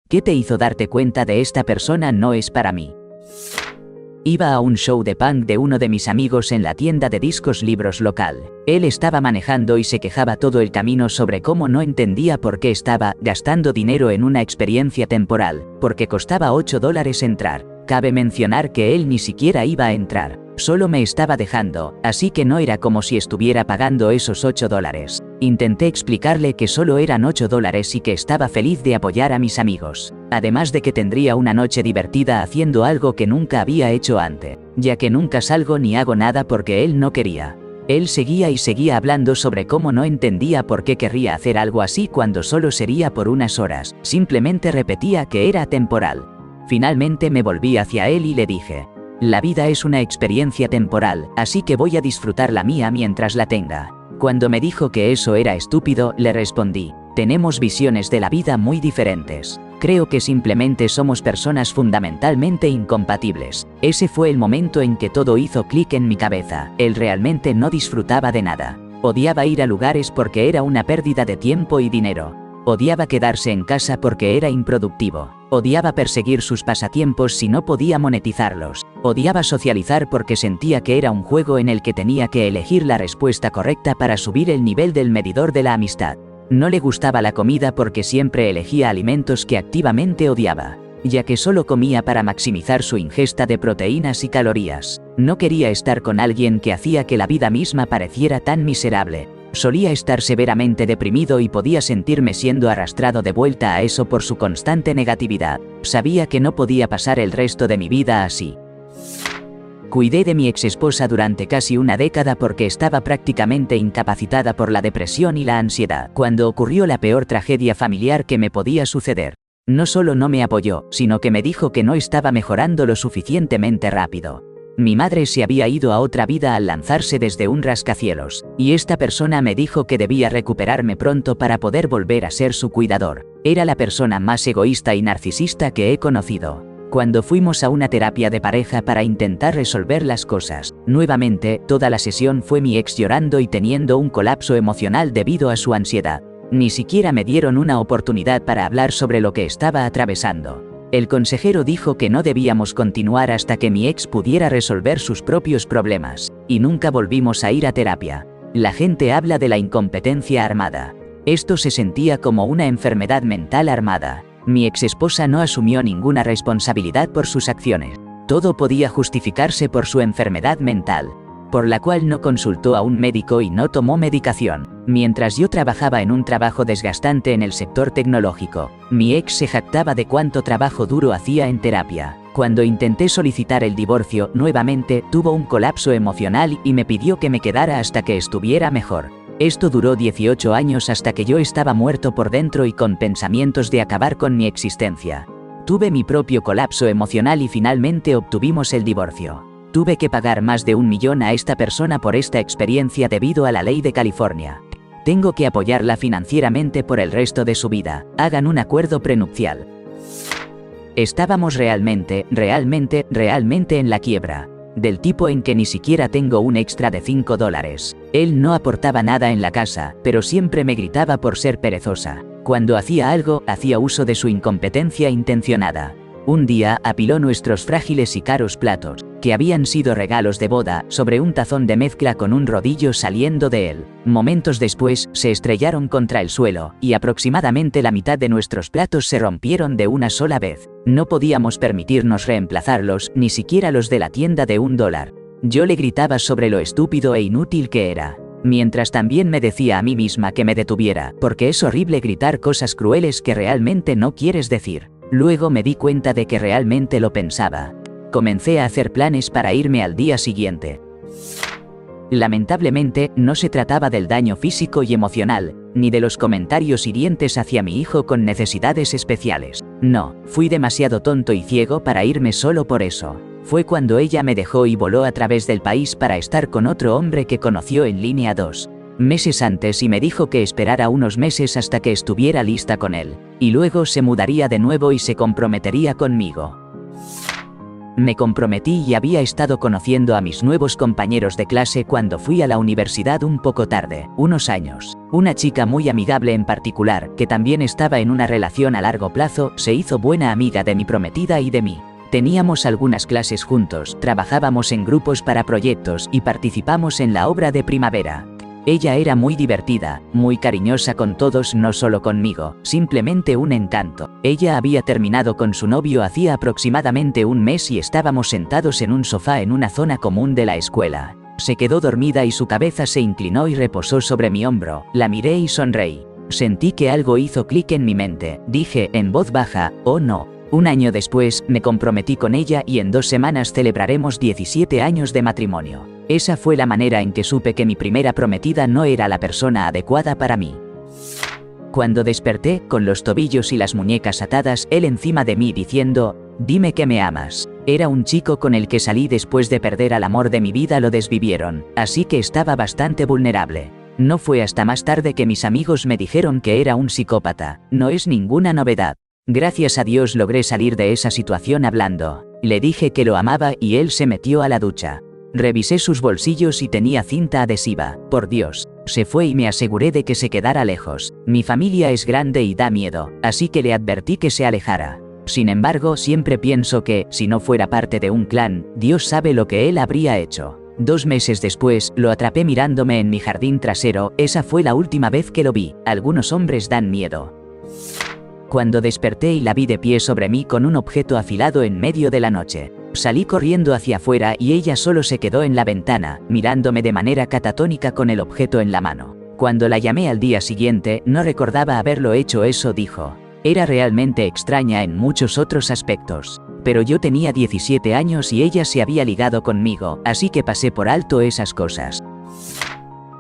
¿Qué te hizo darte cuenta de esta persona no es para mí? Iba a un show de punk de uno de mis amigos en la tienda de discos Libros local. Él estaba manejando y se quejaba todo el camino sobre cómo no entendía por qué estaba gastando dinero en una experiencia temporal, porque costaba $8 entrar. Cabe mencionar que él ni siquiera iba a entrar, solo me estaba dejando, así que no era como si estuviera pagando esos $8. Intenté explicarle que solo eran $8 y que estaba feliz de apoyar a mis amigos, además de que tendría una noche divertida haciendo algo que nunca había hecho antes, ya que nunca salgo ni hago nada porque él no quería. Él seguía y seguía hablando sobre cómo no entendía por qué querría hacer algo así cuando solo sería por unas horas, simplemente repetía que era temporal. Finalmente me volví hacia él y le dije: la vida es una experiencia temporal, así que voy a disfrutar la mía mientras la tenga. Cuando me dijo que eso era estúpido, le respondí: tenemos visiones de la vida muy diferentes. Creo que simplemente somos personas fundamentalmente incompatibles. Ese fue el momento en que todo hizo clic en mi cabeza. Él realmente no disfrutaba de nada. Odiaba ir a lugares porque era una pérdida de tiempo y dinero. Odiaba quedarse en casa porque era improductivo. Odiaba perseguir sus pasatiempos si no podía monetizarlos. Odiaba socializar porque sentía que era un juego en el que tenía que elegir la respuesta correcta para subir el nivel del medidor de la amistad. No le gustaba la comida porque siempre elegía alimentos que activamente odiaba, ya que solo comía para maximizar su ingesta de proteínas y calorías. No quería estar con alguien que hacía que la vida misma pareciera tan miserable. Solía estar severamente deprimido y podía sentirme siendo arrastrado de vuelta a eso por su constante negatividad. Sabía que no podía pasar el resto de mi vida así. Cuidé de mi exesposa durante casi una década porque estaba prácticamente incapacitada por la depresión y la ansiedad. Cuando ocurrió la peor tragedia familiar que me podía suceder, no solo no me apoyó, sino que me dijo que no estaba mejorando lo suficientemente rápido. Mi madre se había ido a otra vida al lanzarse desde un rascacielos, y esta persona me dijo que debía recuperarme pronto para poder volver a ser su cuidador. Era la persona más egoísta y narcisista que he conocido. Cuando fuimos a una terapia de pareja para intentar resolver las cosas, nuevamente, toda la sesión fue mi ex llorando y teniendo un colapso emocional debido a su ansiedad. Ni siquiera me dieron una oportunidad para hablar sobre lo que estaba atravesando. El consejero dijo que no debíamos continuar hasta que mi ex pudiera resolver sus propios problemas, y nunca volvimos a ir a terapia. La gente habla de la incompetencia armada. Esto se sentía como una enfermedad mental armada. Mi exesposa no asumió ninguna responsabilidad por sus acciones. Todo podía justificarse por su enfermedad mental, por la cual no consultó a un médico y no tomó medicación. Mientras yo trabajaba en un trabajo desgastante en el sector tecnológico, mi ex se jactaba de cuánto trabajo duro hacía en terapia. Cuando intenté solicitar el divorcio, nuevamente tuvo un colapso emocional y me pidió que me quedara hasta que estuviera mejor. Esto duró 18 años hasta que yo estaba muerto por dentro y con pensamientos de acabar con mi existencia. Tuve mi propio colapso emocional y finalmente obtuvimos el divorcio. Tuve que pagar más de $1 millón a esta persona por esta experiencia debido a la ley de California. Tengo que apoyarla financieramente por el resto de su vida. Hagan un acuerdo prenupcial. Estábamos realmente en la quiebra. Del tipo en que ni siquiera tengo un extra de $5. Él no aportaba nada en la casa, pero siempre me gritaba por ser perezosa. Cuando hacía algo, hacía uso de su incompetencia intencionada. Un día, apiló nuestros frágiles y caros platos, que habían sido regalos de boda, sobre un tazón de mezcla con un rodillo saliendo de él. Momentos después, se estrellaron contra el suelo, y aproximadamente la mitad de nuestros platos se rompieron de una sola vez. No podíamos permitirnos reemplazarlos, ni siquiera los de la tienda de $1. Yo le gritaba sobre lo estúpido e inútil que era, mientras también me decía a mí misma que me detuviera, porque es horrible gritar cosas crueles que realmente no quieres decir. Luego me di cuenta de que realmente lo pensaba. Comencé a hacer planes para irme al día siguiente. Lamentablemente, no se trataba del daño físico y emocional, ni de los comentarios hirientes hacia mi hijo con necesidades especiales. No, fui demasiado tonto y ciego para irme solo por eso. Fue cuando ella me dejó y voló a través del país para estar con otro hombre que conoció en línea 2 meses antes y me dijo que esperara unos meses hasta que estuviera lista con él, y luego se mudaría de nuevo y se comprometería conmigo. Me comprometí y había estado conociendo a mis nuevos compañeros de clase cuando fui a la universidad un poco tarde, unos años. Una chica muy amigable en particular, que también estaba en una relación a largo plazo, se hizo buena amiga de mi prometida y de mí. Teníamos algunas clases juntos, trabajábamos en grupos para proyectos y participamos en la obra de primavera. Ella era muy divertida, muy cariñosa con todos, no solo conmigo, simplemente un encanto. Ella había terminado con su novio hacía aproximadamente un mes y estábamos sentados en un sofá en una zona común de la escuela. Se quedó dormida y su cabeza se inclinó y reposó sobre mi hombro. La miré y sonreí. Sentí que algo hizo clic en mi mente. Dije en voz baja, oh no. Un año después, me comprometí con ella y en 2 semanas celebraremos 17 años de matrimonio. Esa fue la manera en que supe que mi primera prometida no era la persona adecuada para mí. Cuando desperté, con los tobillos y las muñecas atadas, él encima de mí diciendo, dime que me amas. Era un chico con el que salí después de perder al amor de mi vida, lo desvivieron, así que estaba bastante vulnerable. No fue hasta más tarde que mis amigos me dijeron que era un psicópata. No es ninguna novedad. Gracias a Dios logré salir de esa situación hablando. Le dije que lo amaba y él se metió a la ducha. Revisé sus bolsillos y tenía cinta adhesiva. Por Dios. Se fue y me aseguré de que se quedara lejos. Mi familia es grande y da miedo, así que le advertí que se alejara. Sin embargo, siempre pienso que, si no fuera parte de un clan, Dios sabe lo que él habría hecho. 2 meses después, lo atrapé mirándome en mi jardín trasero. Esa fue la última vez que lo vi. Algunos hombres dan miedo. Cuando desperté y la vi de pie sobre mí con un objeto afilado en medio de la noche. Salí corriendo hacia afuera y ella solo se quedó en la ventana, mirándome de manera catatónica con el objeto en la mano. Cuando la llamé al día siguiente, no recordaba haberlo hecho. Eso dijo. Era realmente extraña en muchos otros aspectos. Pero yo tenía 17 años y ella se había ligado conmigo, así que pasé por alto esas cosas.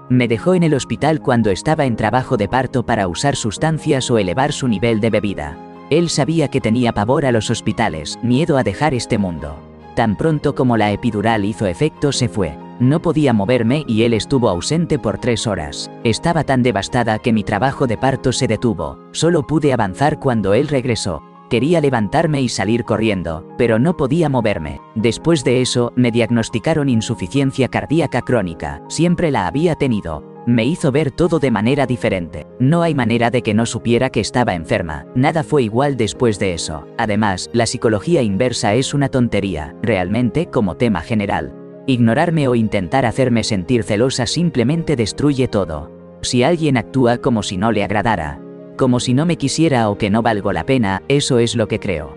Me dejó en el hospital cuando estaba en trabajo de parto para usar sustancias o elevar su nivel de bebida. Él sabía que tenía pavor a los hospitales, miedo a dejar este mundo. Tan pronto como la epidural hizo efecto se fue. No podía moverme y él estuvo ausente por 3 horas. Estaba tan devastada que mi trabajo de parto se detuvo. Solo pude avanzar cuando él regresó. Quería levantarme y salir corriendo, pero no podía moverme. Después de eso, me diagnosticaron insuficiencia cardíaca crónica. Siempre la había tenido. Me hizo ver todo de manera diferente. No hay manera de que no supiera que estaba enferma. Nada fue igual después de eso. Además, la psicología inversa es una tontería, realmente, como tema general. Ignorarme o intentar hacerme sentir celosa simplemente destruye todo. Si alguien actúa como si no le agradara, como si no me quisiera o que no valgo la pena, eso es lo que creo.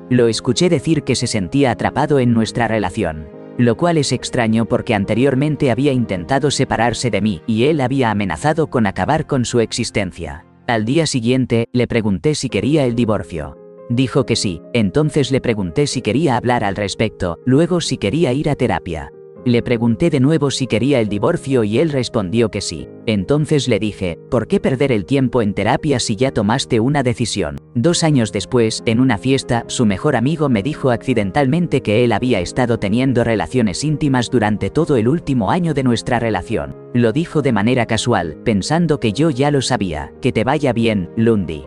Lo escuché decir que se sentía atrapado en nuestra relación, lo cual es extraño porque anteriormente había intentado separarse de mí y él había amenazado con acabar con su existencia. Al día siguiente, le pregunté si quería el divorcio. Dijo que sí, entonces le pregunté si quería hablar al respecto, luego si quería ir a terapia. Le pregunté de nuevo si quería el divorcio y él respondió que sí. Entonces le dije, ¿por qué perder el tiempo en terapia si ya tomaste una decisión? 2 años después, en una fiesta, su mejor amigo me dijo accidentalmente que él había estado teniendo relaciones íntimas durante todo el último año de nuestra relación. Lo dijo de manera casual, pensando que yo ya lo sabía. Que te vaya bien, Lundy.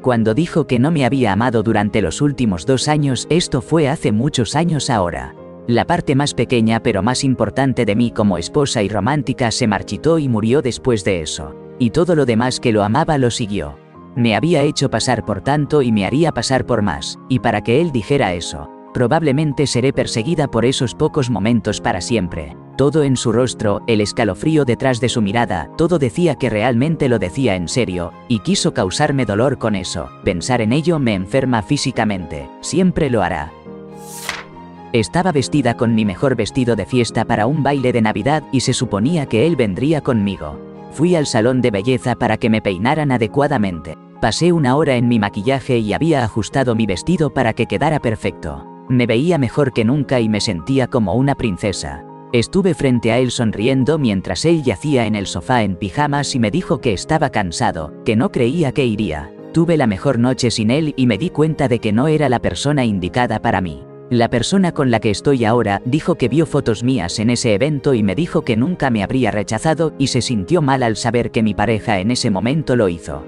Cuando dijo que no me había amado durante los últimos 2 años, esto fue hace muchos años ahora. La parte más pequeña pero más importante de mí como esposa y romántica se marchitó y murió después de eso. Y todo lo demás que lo amaba lo siguió. Me había hecho pasar por tanto y me haría pasar por más, y para que él dijera eso, probablemente seré perseguida por esos pocos momentos para siempre. Todo en su rostro, el escalofrío detrás de su mirada, todo decía que realmente lo decía en serio, y quiso causarme dolor con eso. Pensar en ello me enferma físicamente, siempre lo hará. Estaba vestida con mi mejor vestido de fiesta para un baile de Navidad y se suponía que él vendría conmigo. Fui al salón de belleza para que me peinaran adecuadamente. Pasé 1 hora en mi maquillaje y había ajustado mi vestido para que quedara perfecto. Me veía mejor que nunca y me sentía como una princesa. Estuve frente a él sonriendo mientras él yacía en el sofá en pijamas y me dijo que estaba cansado, que no creía que iría. Tuve la mejor noche sin él y me di cuenta de que no era la persona indicada para mí. La persona con la que estoy ahora dijo que vio fotos mías en ese evento y me dijo que nunca me habría rechazado y se sintió mal al saber que mi pareja en ese momento lo hizo.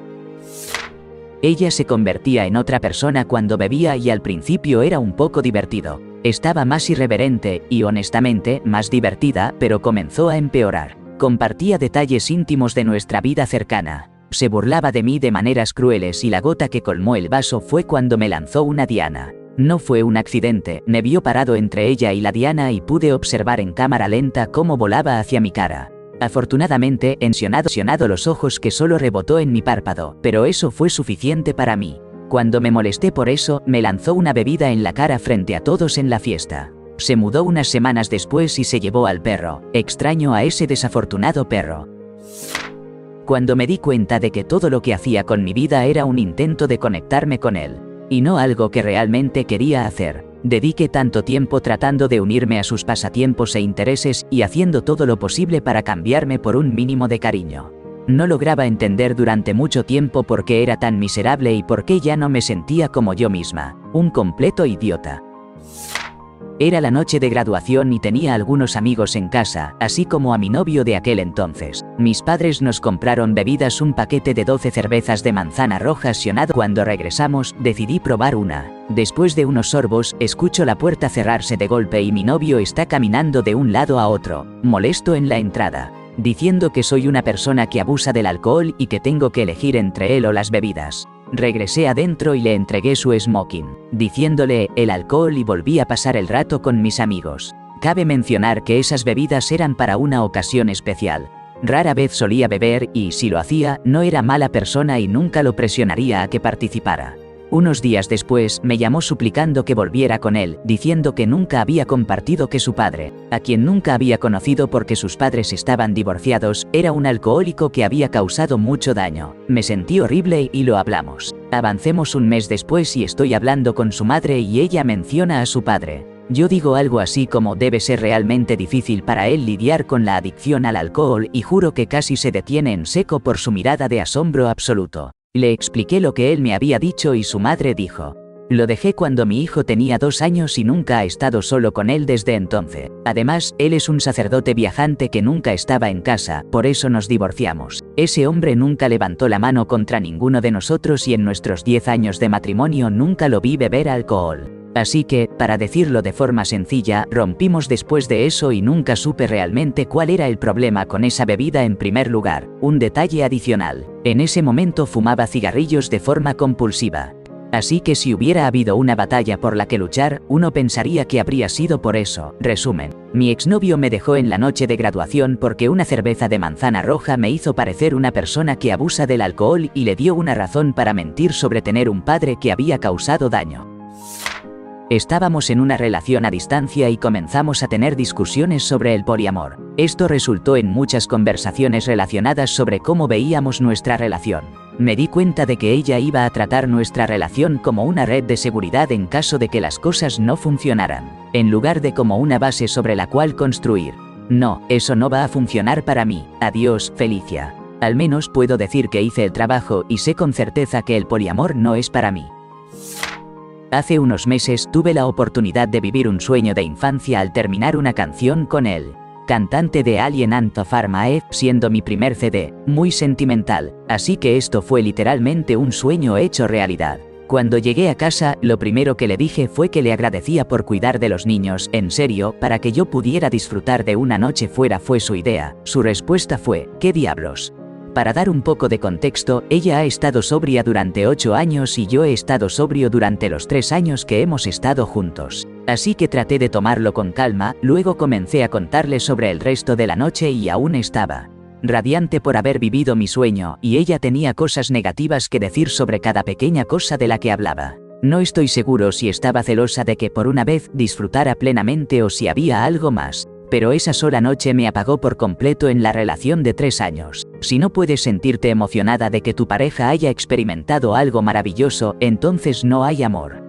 Ella se convertía en otra persona cuando bebía y al principio era un poco divertido. Estaba más irreverente y, honestamente, más divertida, pero comenzó a empeorar. Compartía detalles íntimos de nuestra vida cercana. Se burlaba de mí de maneras crueles y la gota que colmó el vaso fue cuando me lanzó una diana. No fue un accidente, me vio parado entre ella y la diana y pude observar en cámara lenta cómo volaba hacia mi cara. Afortunadamente, ensionado los ojos que solo rebotó en mi párpado, pero eso fue suficiente para mí. Cuando me molesté por eso, me lanzó una bebida en la cara frente a todos en la fiesta. Se mudó unas semanas después y se llevó al perro. Extraño a ese desafortunado perro. Cuando me di cuenta de que todo lo que hacía con mi vida era un intento de conectarme con él, y no algo que realmente quería hacer, dediqué tanto tiempo tratando de unirme a sus pasatiempos e intereses y haciendo todo lo posible para cambiarme por un mínimo de cariño. No lograba entender durante mucho tiempo por qué era tan miserable y por qué ya no me sentía como yo misma, un completo idiota. Era la noche de graduación y tenía algunos amigos en casa, así como a mi novio de aquel entonces. Mis padres nos compraron bebidas, un paquete de 12 cervezas de manzana roja sionado. Cuando regresamos, decidí probar una. Después de unos sorbos, escucho la puerta cerrarse de golpe y mi novio está caminando de un lado a otro, molesto en la entrada, diciendo que soy una persona que abusa del alcohol y que tengo que elegir entre él o las bebidas. Regresé adentro y le entregué su smoking, diciéndole el alcohol y volví a pasar el rato con mis amigos. Cabe mencionar que esas bebidas eran para una ocasión especial. Rara vez solía beber y, si lo hacía, no era mala persona y nunca lo presionaría a que participara. Unos días después, me llamó suplicando que volviera con él, diciendo que nunca había compartido que su padre, a quien nunca había conocido porque sus padres estaban divorciados, era un alcohólico que había causado mucho daño. Me sentí horrible y lo hablamos. Avancemos un mes después y estoy hablando con su madre y ella menciona a su padre. Yo digo algo así como debe ser realmente difícil para él lidiar con la adicción al alcohol y juro que casi se detiene en seco por su mirada de asombro absoluto. Le expliqué lo que él me había dicho y su madre dijo: lo dejé cuando mi hijo tenía 2 años y nunca ha estado solo con él desde entonces. Además, él es un sacerdote viajante que nunca estaba en casa, por eso nos divorciamos. Ese hombre nunca levantó la mano contra ninguno de nosotros y en nuestros 10 años de matrimonio nunca lo vi beber alcohol. Así que, para decirlo de forma sencilla, rompimos después de eso y nunca supe realmente cuál era el problema con esa bebida en primer lugar. Un detalle adicional: en ese momento fumaba cigarrillos de forma compulsiva. Así que si hubiera habido una batalla por la que luchar, uno pensaría que habría sido por eso. Resumen: mi exnovio me dejó en la noche de graduación porque una cerveza de manzana roja me hizo parecer una persona que abusa del alcohol y le dio una razón para mentir sobre tener un padre que había causado daño. Estábamos en una relación a distancia y comenzamos a tener discusiones sobre el poliamor. Esto resultó en muchas conversaciones relacionadas sobre cómo veíamos nuestra relación. Me di cuenta de que ella iba a tratar nuestra relación como una red de seguridad en caso de que las cosas no funcionaran, en lugar de como una base sobre la cual construir. No, eso no va a funcionar para mí. Adiós, Felicia. Al menos puedo decir que hice el trabajo y sé con certeza que el poliamor no es para mí. Hace unos meses tuve la oportunidad de vivir un sueño de infancia al terminar una canción con él, cantante de Alien Ant Farm AF, siendo mi primer CD, muy sentimental, así que esto fue literalmente un sueño hecho realidad. Cuando llegué a casa, lo primero que le dije fue que le agradecía por cuidar de los niños, en serio, para que yo pudiera disfrutar de una noche fuera fue su idea. Su respuesta fue: ¿qué diablos? Para dar un poco de contexto, ella ha estado sobria durante 8 años y yo he estado sobrio durante los 3 años que hemos estado juntos. Así que traté de tomarlo con calma, luego comencé a contarle sobre el resto de la noche y aún estaba radiante por haber vivido mi sueño, y ella tenía cosas negativas que decir sobre cada pequeña cosa de la que hablaba. No estoy seguro si estaba celosa de que por una vez disfrutara plenamente o si había algo más. Pero esa sola noche me apagó por completo en la relación de 3 años. Si no puedes sentirte emocionada de que tu pareja haya experimentado algo maravilloso, entonces no hay amor.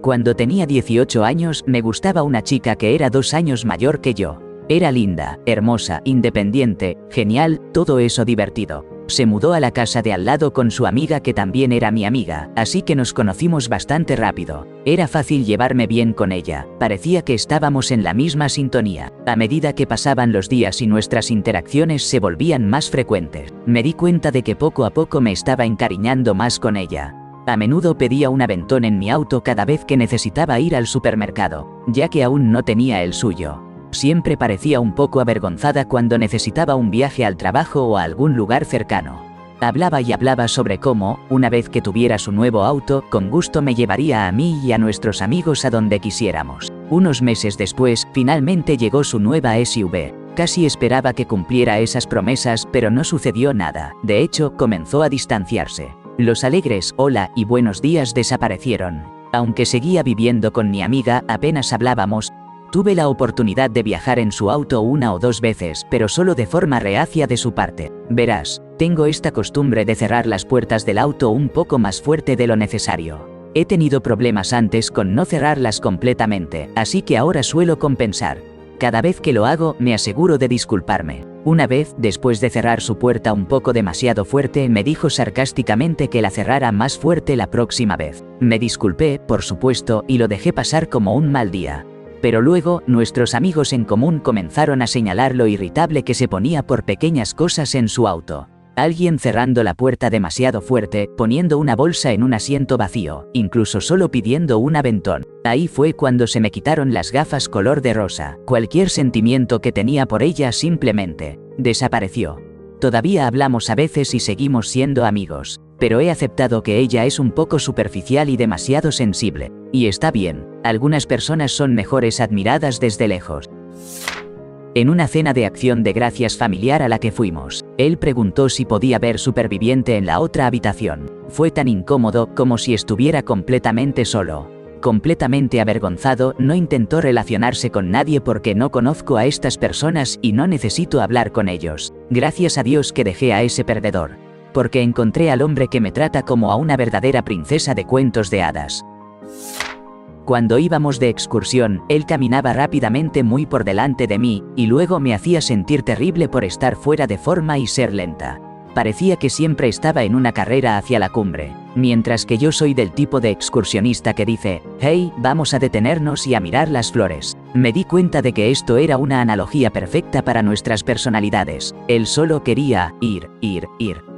Cuando tenía 18 años, me gustaba una chica que era 2 años mayor que yo. Era linda, hermosa, independiente, genial, todo eso divertido. Se mudó a la casa de al lado con su amiga que también era mi amiga, así que nos conocimos bastante rápido. Era fácil llevarme bien con ella, parecía que estábamos en la misma sintonía. A medida que pasaban los días y nuestras interacciones se volvían más frecuentes, me di cuenta de que poco a poco me estaba encariñando más con ella. A menudo pedía un aventón en mi auto cada vez que necesitaba ir al supermercado, ya que aún no tenía el suyo. Siempre parecía un poco avergonzada cuando necesitaba un viaje al trabajo o a algún lugar cercano. Hablaba y hablaba sobre cómo, una vez que tuviera su nuevo auto, con gusto me llevaría a mí y a nuestros amigos a donde quisiéramos. Unos meses después, finalmente llegó su nueva SUV. Casi esperaba que cumpliera esas promesas, pero no sucedió nada. De hecho, comenzó a distanciarse. Los alegres hola y buenos días desaparecieron. Aunque seguía viviendo con mi amiga, apenas hablábamos. Tuve la oportunidad de viajar en su auto 1 o 2 veces, pero solo de forma reacia de su parte. Verás, tengo esta costumbre de cerrar las puertas del auto un poco más fuerte de lo necesario. He tenido problemas antes con no cerrarlas completamente, así que ahora suelo compensar. Cada vez que lo hago, me aseguro de disculparme. Una vez, después de cerrar su puerta un poco demasiado fuerte, me dijo sarcásticamente que la cerrara más fuerte la próxima vez. Me disculpé, por supuesto, y lo dejé pasar como un mal día. Pero luego, nuestros amigos en común comenzaron a señalar lo irritable que se ponía por pequeñas cosas en su auto. Alguien cerrando la puerta demasiado fuerte, poniendo una bolsa en un asiento vacío, incluso solo pidiendo un aventón. Ahí fue cuando se me quitaron las gafas color de rosa. Cualquier sentimiento que tenía por ella simplemente desapareció. Todavía hablamos a veces y seguimos siendo amigos, pero he aceptado que ella es un poco superficial y demasiado sensible. Y está bien, algunas personas son mejores admiradas desde lejos. En una cena de acción de gracias familiar a la que fuimos, él preguntó si podía ver Superviviente en la otra habitación. Fue tan incómodo como si estuviera completamente solo. Completamente avergonzado, no intentó relacionarse con nadie porque no conozco a estas personas y no necesito hablar con ellos. Gracias a Dios que dejé a ese perdedor. Porque encontré al hombre que me trata como a una verdadera princesa de cuentos de hadas. Cuando íbamos de excursión, él caminaba rápidamente muy por delante de mí, y luego me hacía sentir terrible por estar fuera de forma y ser lenta. Parecía que siempre estaba en una carrera hacia la cumbre, mientras que yo soy del tipo de excursionista que dice, hey, vamos a detenernos y a mirar las flores. Me di cuenta de que esto era una analogía perfecta para nuestras personalidades. Él solo quería ir,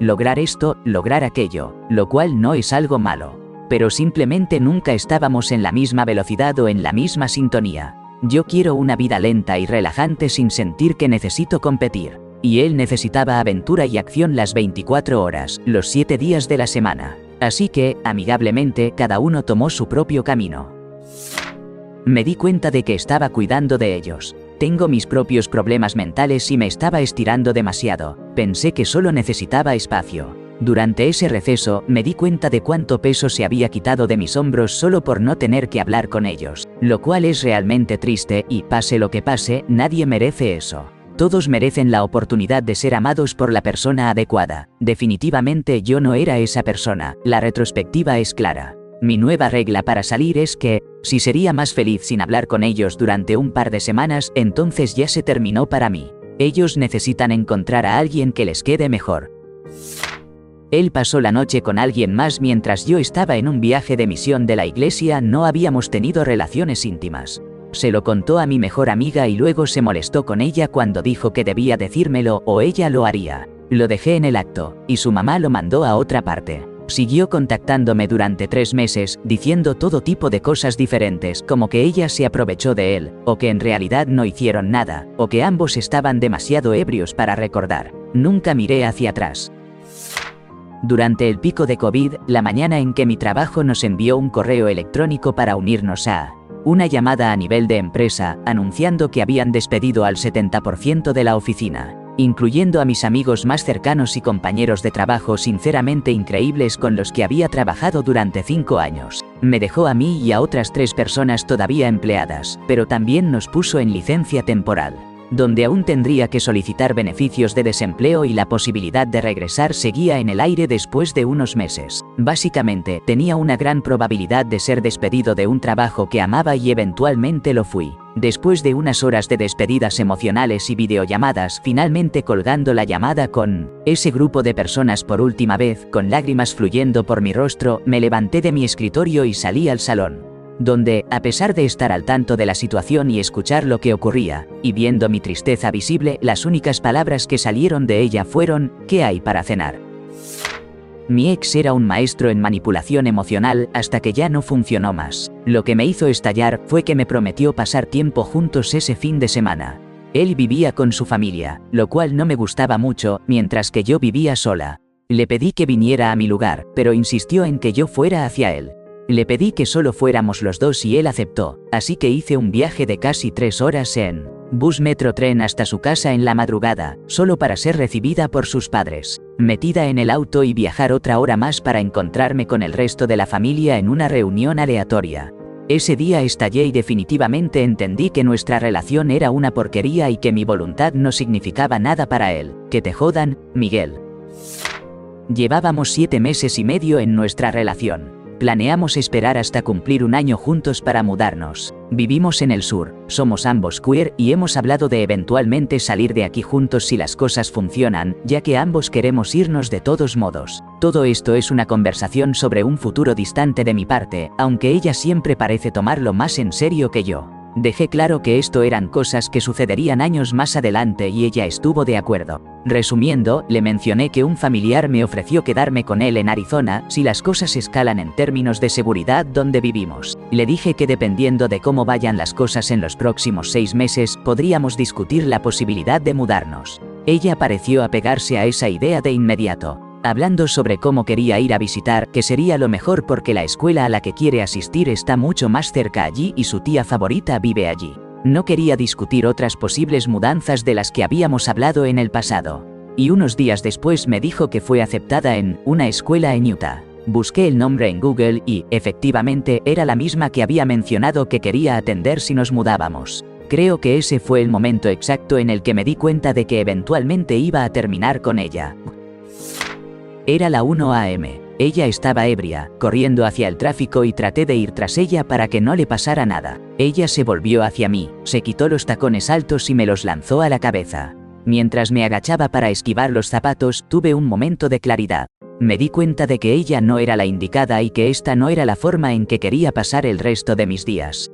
lograr esto, lograr aquello, lo cual no es algo malo. Pero simplemente nunca estábamos en la misma velocidad o en la misma sintonía. Yo quiero una vida lenta y relajante sin sentir que necesito competir. Y él necesitaba aventura y acción las 24 horas, los 7 días de la semana. Así que, amigablemente, cada uno tomó su propio camino. Me di cuenta de que estaba cuidando de ellos. Tengo mis propios problemas mentales y me estaba estirando demasiado. Pensé que solo necesitaba espacio. Durante ese receso, me di cuenta de cuánto peso se había quitado de mis hombros solo por no tener que hablar con ellos, lo cual es realmente triste y, pase lo que pase, nadie merece eso. Todos merecen la oportunidad de ser amados por la persona adecuada. Definitivamente yo no era esa persona, la retrospectiva es clara. Mi nueva regla para salir es que, si sería más feliz sin hablar con ellos durante un par de semanas, entonces ya se terminó para mí. Ellos necesitan encontrar a alguien que les quede mejor. Él pasó la noche con alguien más mientras yo estaba en un viaje de misión de la iglesia. No habíamos tenido relaciones íntimas. Se lo contó a mi mejor amiga y luego se molestó con ella cuando dijo que debía decírmelo o ella lo haría. Lo dejé en el acto, y su mamá lo mandó a otra parte. Siguió contactándome durante 3 meses, diciendo todo tipo de cosas diferentes, como que ella se aprovechó de él, o que en realidad no hicieron nada, o que ambos estaban demasiado ebrios para recordar. Nunca miré hacia atrás. Durante el pico de COVID, la mañana en que mi trabajo nos envió un correo electrónico para unirnos a una llamada a nivel de empresa, anunciando que habían despedido al 70% de la oficina, incluyendo a mis amigos más cercanos y compañeros de trabajo sinceramente increíbles con los que había trabajado durante 5 años. Me dejó a mí y a otras 3 personas todavía empleadas, pero también nos puso en licencia temporal. donde aún tendría que solicitar beneficios de desempleo y la posibilidad de regresar seguía en el aire después de unos meses. Básicamente, tenía una gran probabilidad de ser despedido de un trabajo que amaba y eventualmente lo fui. Después de unas horas de despedidas emocionales y videollamadas, finalmente colgando la llamada con ese grupo de personas por última vez, con lágrimas fluyendo por mi rostro, me levanté de mi escritorio y salí al salón, donde, a pesar de estar al tanto de la situación y escuchar lo que ocurría, y viendo mi tristeza visible, las únicas palabras que salieron de ella fueron: ¿qué hay para cenar? Mi ex era un maestro en manipulación emocional hasta que ya no funcionó más. Lo que me hizo estallar fue que me prometió pasar tiempo juntos ese fin de semana. Él vivía con su familia, lo cual no me gustaba mucho, mientras que yo vivía sola. Le pedí que viniera a mi lugar, pero insistió en que yo fuera hacia él. Le pedí que solo fuéramos los dos y él aceptó, así que hice un viaje de casi 3 horas en bus metro tren hasta su casa en la madrugada, solo para ser recibida por sus padres, metida en el auto y viajar otra hora más para encontrarme con el resto de la familia en una reunión aleatoria. Ese día estallé y definitivamente entendí que nuestra relación era una porquería y que mi voluntad no significaba nada para él. Que te jodan, Miguel. Llevábamos 7 meses y medio en nuestra relación. Planeamos esperar hasta cumplir 1 año juntos para mudarnos. Vivimos en el sur, somos ambos queer y hemos hablado de eventualmente salir de aquí juntos si las cosas funcionan, ya que ambos queremos irnos de todos modos. Todo esto es una conversación sobre un futuro distante de mi parte, aunque ella siempre parece tomarlo más en serio que yo. Dejé claro que esto eran cosas que sucederían años más adelante y ella estuvo de acuerdo. Resumiendo, le mencioné que un familiar me ofreció quedarme con él en Arizona si las cosas escalan en términos de seguridad donde vivimos. Le dije que dependiendo de cómo vayan las cosas en los próximos 6 meses, podríamos discutir la posibilidad de mudarnos. Ella pareció apegarse a esa idea de inmediato, hablando sobre cómo quería ir a visitar, que sería lo mejor porque la escuela a la que quiere asistir está mucho más cerca allí y su tía favorita vive allí. No quería discutir otras posibles mudanzas de las que habíamos hablado en el pasado. Y unos días después me dijo que fue aceptada en una escuela en Utah. Busqué el nombre en Google y, efectivamente, era la misma que había mencionado que quería atender si nos mudábamos. Creo que ese fue el momento exacto en el que me di cuenta de que eventualmente iba a terminar con ella. Era la 1 a.m. Ella estaba ebria, corriendo hacia el tráfico y traté de ir tras ella para que no le pasara nada. Ella se volvió hacia mí, se quitó los tacones altos y me los lanzó a la cabeza. Mientras me agachaba para esquivar los zapatos, tuve un momento de claridad. Me di cuenta de que ella no era la indicada y que esta no era la forma en que quería pasar el resto de mis días.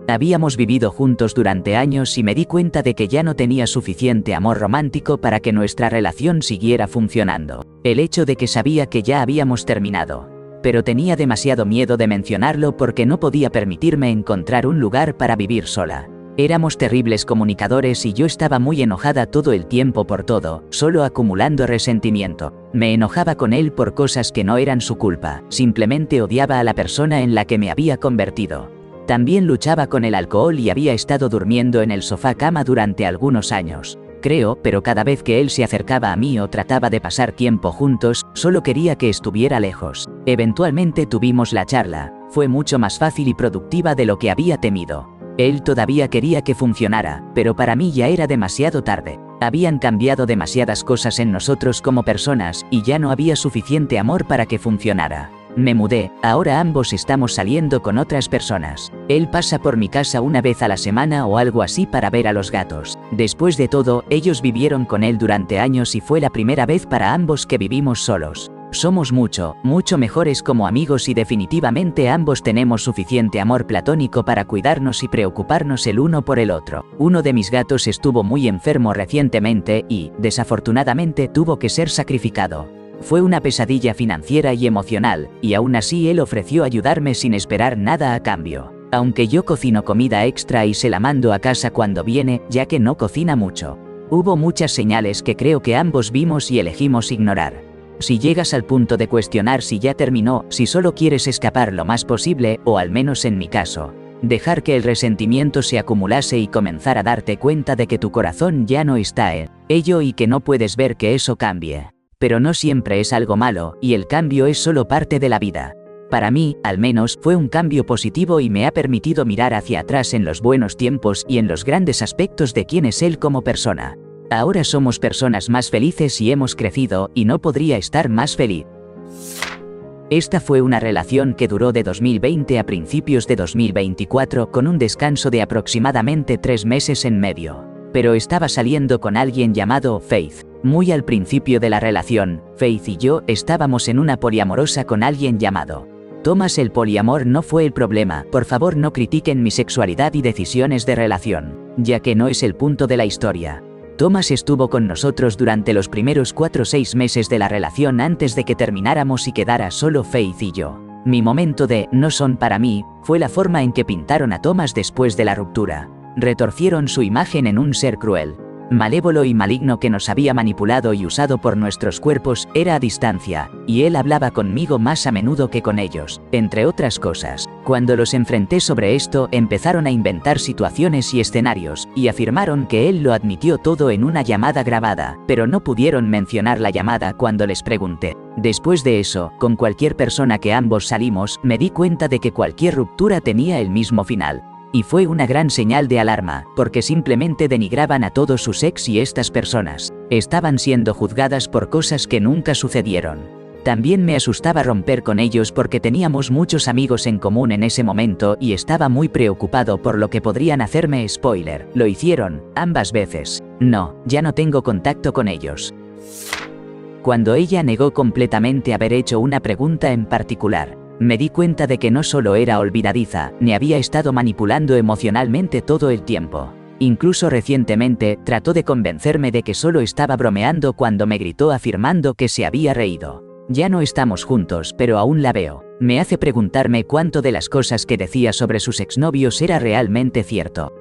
Habíamos vivido juntos durante años y me di cuenta de que ya no tenía suficiente amor romántico para que nuestra relación siguiera funcionando. El hecho de que sabía que ya habíamos terminado, pero tenía demasiado miedo de mencionarlo porque no podía permitirme encontrar un lugar para vivir sola. Éramos terribles comunicadores y yo estaba muy enojada todo el tiempo por todo, solo acumulando resentimiento. Me enojaba con él por cosas que no eran su culpa, simplemente odiaba a la persona en la que me había convertido. También luchaba con el alcohol y había estado durmiendo en el sofá cama durante algunos años. Creo, pero cada vez que él se acercaba a mí o trataba de pasar tiempo juntos, solo quería que estuviera lejos. Eventualmente tuvimos la charla, fue mucho más fácil y productiva de lo que había temido. Él todavía quería que funcionara, pero para mí ya era demasiado tarde. Habían cambiado demasiadas cosas en nosotros como personas, y ya no había suficiente amor para que funcionara. Me mudé, ahora ambos estamos saliendo con otras personas. Él pasa por mi casa una vez a la semana o algo así para ver a los gatos. Después de todo, ellos vivieron con él durante años y fue la primera vez para ambos que vivimos solos. Somos mucho mejores como amigos y definitivamente ambos tenemos suficiente amor platónico para cuidarnos y preocuparnos el uno por el otro. Uno de mis gatos estuvo muy enfermo recientemente y, desafortunadamente, tuvo que ser sacrificado. Fue una pesadilla financiera y emocional, y aún así él ofreció ayudarme sin esperar nada a cambio. Aunque yo cocino comida extra y se la mando a casa cuando viene, ya que no cocina mucho. Hubo muchas señales que creo que ambos vimos y elegimos ignorar. Si llegas al punto de cuestionar si ya terminó, si solo quieres escapar lo más posible, o al menos en mi caso, dejar que el resentimiento se acumulase y comenzar a darte cuenta de que tu corazón ya no está en ello y que no puedes ver que eso cambie. Pero no siempre es algo malo, y el cambio es solo parte de la vida. Para mí, al menos, fue un cambio positivo y me ha permitido mirar hacia atrás en los buenos tiempos y en los grandes aspectos de quién es él como persona. Ahora somos personas más felices y hemos crecido, y no podría estar más feliz. Esta fue una relación que duró de 2020 a principios de 2024 con un descanso de aproximadamente 3 meses en medio. Pero estaba saliendo con alguien llamado Faith. Muy al principio de la relación, Faith y yo estábamos en una poliamorosa con alguien llamado Thomas. El poliamor no fue el problema, por favor no critiquen mi sexualidad y decisiones de relación, ya que no es el punto de la historia. Thomas estuvo con nosotros durante los primeros 4 o 6 meses de la relación antes de que termináramos y quedara solo Faith y yo. Mi momento de "no son para mí" fue la forma en que pintaron a Thomas después de la ruptura. Retorcieron su imagen en un ser cruel, malévolo y maligno que nos había manipulado y usado por nuestros cuerpos. Era a distancia, y él hablaba conmigo más a menudo que con ellos, entre otras cosas. Cuando los enfrenté sobre esto, empezaron a inventar situaciones y escenarios, y afirmaron que él lo admitió todo en una llamada grabada, pero no pudieron mencionar la llamada cuando les pregunté. Después de eso, con cualquier persona que ambos salimos, me di cuenta de que cualquier ruptura tenía el mismo final. Y fue una gran señal de alarma, porque simplemente denigraban a todos sus ex y estas personas estaban siendo juzgadas por cosas que nunca sucedieron. También me asustaba romper con ellos porque teníamos muchos amigos en común en ese momento y estaba muy preocupado por lo que podrían hacerme. Spoiler, lo hicieron, ambas veces. No, ya no tengo contacto con ellos. Cuando ella negó completamente haber hecho una pregunta en particular, me di cuenta de que no solo era olvidadiza, ni había estado manipulando emocionalmente todo el tiempo. Incluso recientemente, trató de convencerme de que solo estaba bromeando cuando me gritó afirmando que se había reído. Ya no estamos juntos, pero aún la veo. Me hace preguntarme cuánto de las cosas que decía sobre sus exnovios era realmente cierto.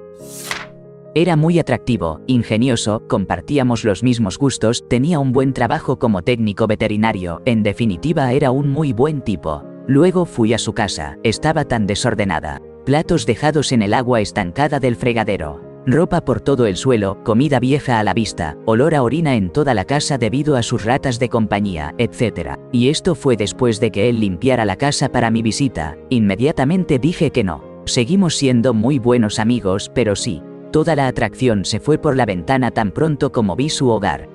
Era muy atractivo, ingenioso, compartíamos los mismos gustos, tenía un buen trabajo como técnico veterinario, en definitiva era un muy buen tipo. Luego fui a su casa, estaba tan desordenada. Platos dejados en el agua estancada del fregadero, ropa por todo el suelo, comida vieja a la vista, olor a orina en toda la casa debido a sus ratas de compañía, etc. Y esto fue después de que él limpiara la casa para mi visita. Inmediatamente dije que no. Seguimos siendo muy buenos amigos, pero sí, toda la atracción se fue por la ventana tan pronto como vi su hogar.